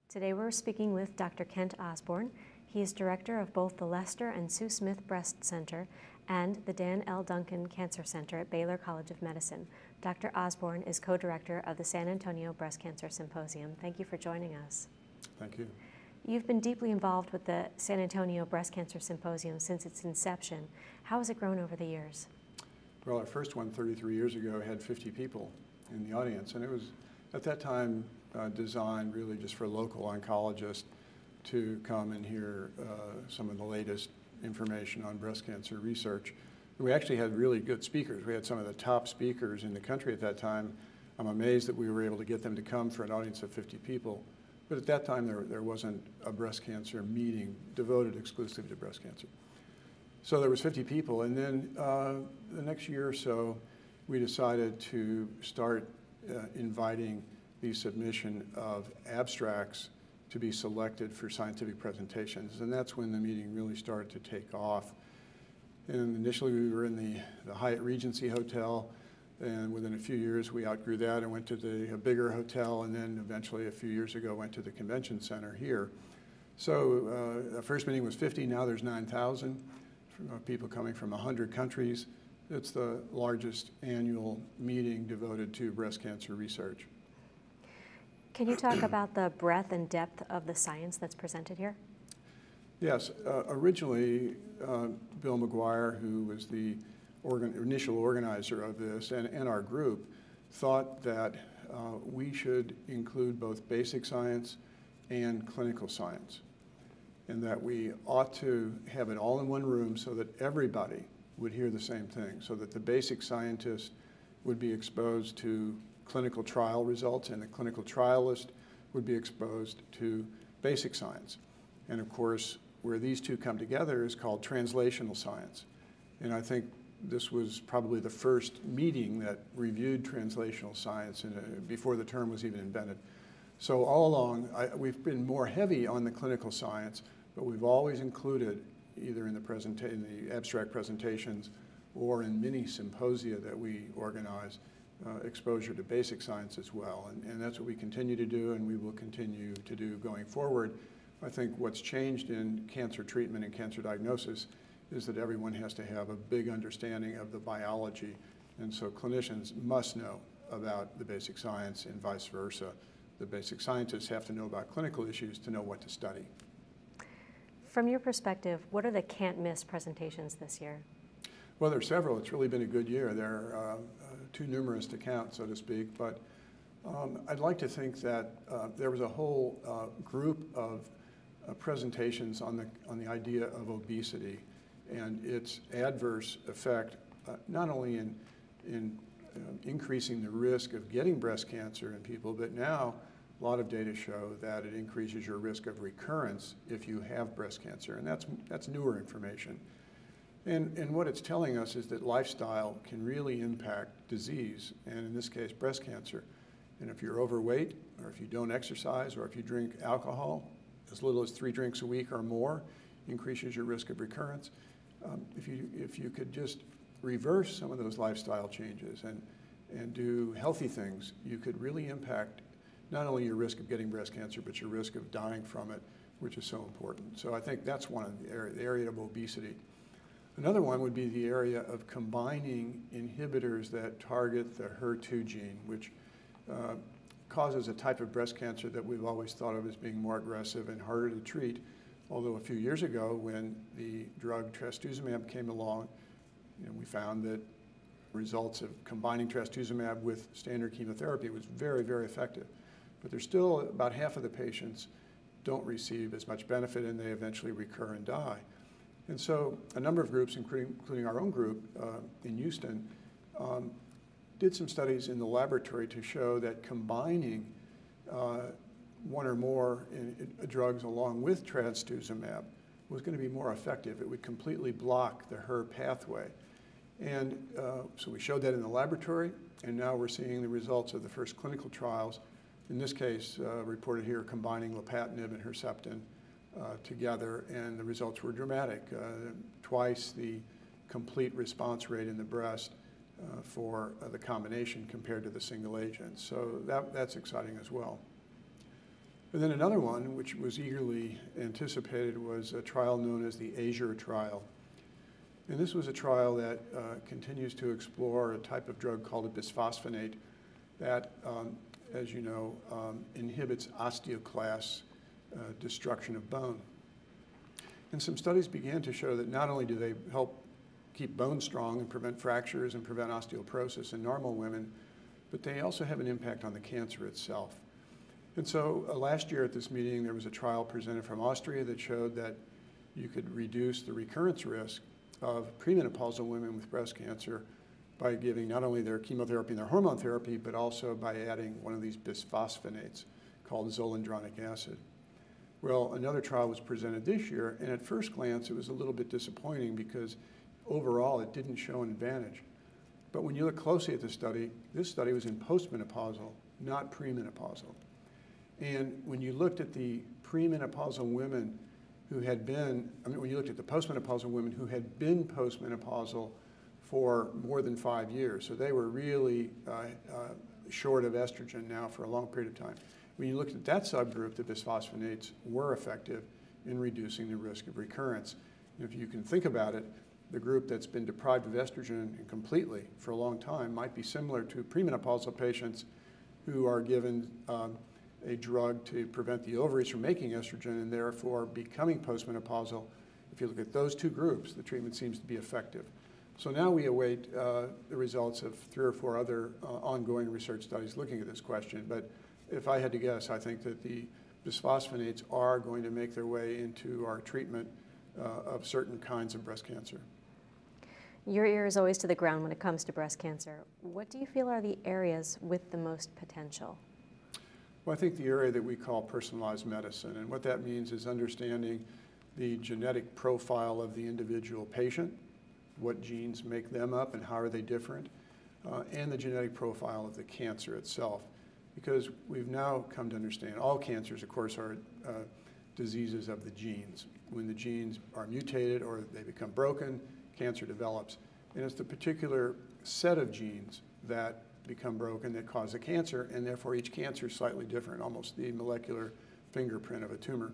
Today we're speaking with Dr. Kent Osborne. He is director of both the Lester and Sue Smith Breast Center and the Dan L. Duncan Cancer Center at Baylor College of Medicine. Dr. Osborne is co-director of the San Antonio Breast Cancer Symposium. Thank you for joining us. Thank you. You've been deeply involved with the San Antonio Breast Cancer Symposium since its inception. How has it grown over the years? Well, our first one 33 years ago had 50 people in the audience, and it was at that time designed really just for local oncologists to come and hear some of the latest information on breast cancer research. We actually had really good speakers. We had some of the top speakers in the country at that time. I'm amazed that we were able to get them to come for an audience of 50 people. But at that time, there wasn't a breast cancer meeting devoted exclusively to breast cancer. So there was 50 people, and then the next year or so, we decided to start inviting the submission of abstracts to be selected for scientific presentations, and that's when the meeting really started to take off. And initially, we were in the Hyatt Regency Hotel, and within a few years, we outgrew that and went to a bigger hotel, and then eventually, a few years ago, went to the convention center here. So the first meeting was 50, now there's 9,000 people coming from 100 countries. It's the largest annual meeting devoted to breast cancer research. Can you talk about the breadth and depth of the science that's presented here? Yes. Originally, Bill McGuire, who was the initial organizer of this, and our group, thought that we should include both basic science and clinical science, and that we ought to have it all in one room so that everybody would hear the same thing, so that the basic scientist would be exposed to clinical trial results, and the clinical trialist would be exposed to basic science. And of course, where these two come together is called translational science. And I think this was probably the first meeting that reviewed translational science before the term was even invented. So all along, we've been more heavy on the clinical science, but we've always included, either in the abstract presentations or in mini symposia that we organize, exposure to basic science as well. And that's what we continue to do, and we will continue to do going forward. I think what's changed in cancer treatment and cancer diagnosis is that everyone has to have a big understanding of the biology, and so clinicians must know about the basic science and vice versa. The basic scientists have to know about clinical issues to know what to study. From your perspective, what are the can't-miss presentations this year? Well, there are several. It's really been a good year. They're too numerous to count, so to speak, but I'd like to think that there was a whole group of presentations on the idea of obesity and its adverse effect, not only in increasing the risk of getting breast cancer in people, but now a lot of data show that it increases your risk of recurrence if you have breast cancer, and that's newer information. And what it's telling us is that lifestyle can really impact disease, and in this case, breast cancer. And if you're overweight, or if you don't exercise, or if you drink alcohol, as little as 3 drinks a week or more, increases your risk of recurrence. If you could just reverse some of those lifestyle changes and do healthy things, you could really impact not only your risk of getting breast cancer, but your risk of dying from it, which is so important. So I think that's one of the area of obesity. Another one would be the area of combining inhibitors that target the HER2 gene, which causes a type of breast cancer that we've always thought of as being more aggressive and harder to treat. Although a few years ago, when the drug trastuzumab came along, we found that results of combining trastuzumab with standard chemotherapy was very, very effective. But there's still about half of the patients don't receive as much benefit, and they eventually recur and die. And so a number of groups, including our own group in Houston, did some studies in the laboratory to show that combining one or more drugs along with trastuzumab was going to be more effective. It would completely block the HER pathway. And so we showed that in the laboratory, and now we're seeing the results of the first clinical trials, in this case reported here combining lapatinib and Herceptin together, and the results were dramatic. Twice the complete response rate in the breast for the combination compared to the single agent. So that's exciting as well. And then another one, which was eagerly anticipated, was a trial known as the Azure trial. And this was a trial that continues to explore a type of drug called a bisphosphonate that, as you know, inhibits osteoclast destruction of bone. And some studies began to show that not only do they help keep bone strong and prevent fractures and prevent osteoporosis in normal women, but they also have an impact on the cancer itself. And so last year at this meeting, there was a trial presented from Austria that showed that you could reduce the recurrence risk of premenopausal women with breast cancer by giving not only their chemotherapy and their hormone therapy, but also by adding one of these bisphosphonates called zoledronic acid. Well, another trial was presented this year, and at first glance, it was a little bit disappointing because overall, it didn't show an advantage. But when you look closely at the study, this study was in postmenopausal, not premenopausal. And when you looked at the premenopausal women who had been, when you looked at the postmenopausal women who had been postmenopausal for more than 5 years, so they were really short of estrogen now for a long period of time. When you looked at that subgroup, the bisphosphonates were effective in reducing the risk of recurrence. And if you can think about it, the group that's been deprived of estrogen completely for a long time might be similar to premenopausal patients who are given a drug to prevent the ovaries from making estrogen and therefore becoming postmenopausal. If you look at those two groups, the treatment seems to be effective. So now we await the results of 3 or 4 other ongoing research studies looking at this question. But if I had to guess, I think that the bisphosphonates are going to make their way into our treatment of certain kinds of breast cancer. Your ear is always to the ground when it comes to breast cancer. What do you feel are the areas with the most potential? Well, I think the area that we call personalized medicine, and what that means is understanding the genetic profile of the individual patient, what genes make them up and how are they different, and the genetic profile of the cancer itself. Because we've now come to understand all cancers, of course, are diseases of the genes. When the genes are mutated or they become broken, cancer develops. And it's the particular set of genes that become broken that cause a cancer, and therefore each cancer is slightly different, almost the molecular fingerprint of a tumor.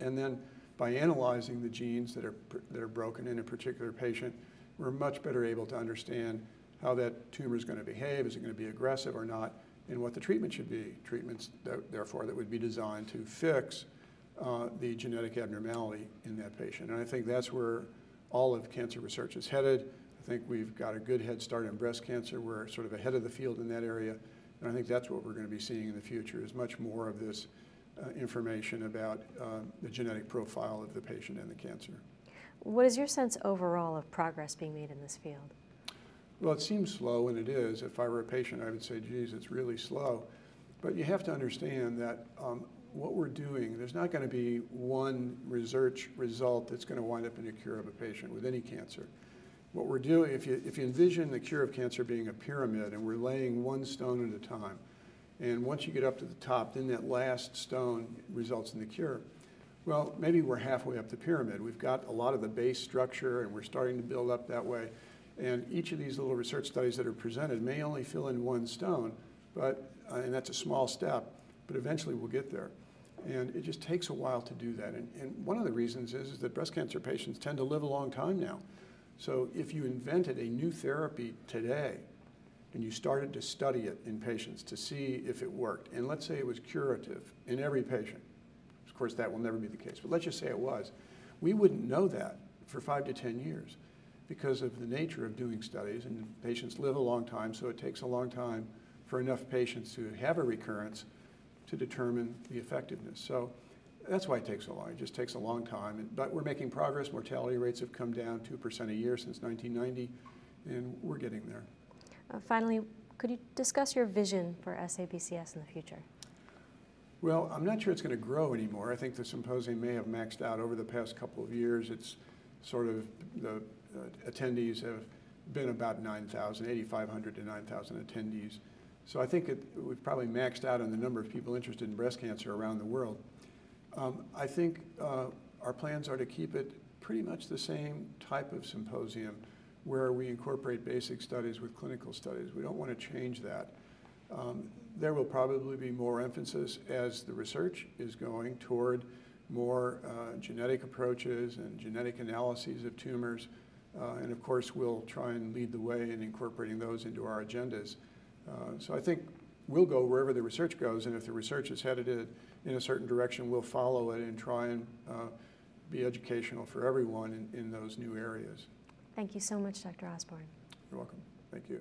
And then by analyzing the genes that are broken in a particular patient, we're much better able to understand how that tumor is going to behave, is it going to be aggressive or not, and what the treatment should be. Treatments, therefore, that would be designed to fix the genetic abnormality in that patient. And I think that's where all of cancer research is headed. I think we've got a good head start in breast cancer. We're sort of ahead of the field in that area. And I think that's what we're going to be seeing in the future, is much more of this information about the genetic profile of the patient and the cancer. What is your sense overall of progress being made in this field? Well, it seems slow, and it is. If I were a patient, I would say, geez, it's really slow. But you have to understand that what we're doing, there's not going to be one research result that's going to wind up in a cure of a patient with any cancer. What we're doing, if you envision the cure of cancer being a pyramid, and we're laying one stone at a time, and once you get up to the top, then that last stone results in the cure. Well, maybe we're halfway up the pyramid. We've got a lot of the base structure, and we're starting to build up that way. And each of these little research studies that are presented may only fill in one stone, but and that's a small step, but eventually we'll get there. And it just takes a while to do that. And one of the reasons is that breast cancer patients tend to live a long time now. So if you invented a new therapy today and you started to study it in patients to see if it worked, and let's say it was curative in every patient, of course that will never be the case, but let's just say it was, we wouldn't know that for 5 to 10 years because of the nature of doing studies, and patients live a long time, so it takes a long time for enough patients to have a recurrence to determine the effectiveness. So that's why it takes so long. It just takes a long time. But we're making progress. Mortality rates have come down 2% a year since 1990, and we're getting there. Finally, could you discuss your vision for SABCS in the future? Well, I'm not sure it's going to grow anymore. I think the symposium may have maxed out over the past couple of years. It's sort of, the attendees have been about 9,000, 8,500 to 9,000 attendees. So I think we've probably maxed out on the number of people interested in breast cancer around the world. I think our plans are to keep it pretty much the same type of symposium where we incorporate basic studies with clinical studies. We don't want to change that. There will probably be more emphasis as the research is going toward more genetic approaches and genetic analyses of tumors. And of course, we'll try and lead the way in incorporating those into our agendas. So I think we'll go wherever the research goes, and if the research is headed in a certain direction, we'll follow it and try and be educational for everyone in those new areas. Thank you so much, Dr. Osborne. You're welcome. Thank you.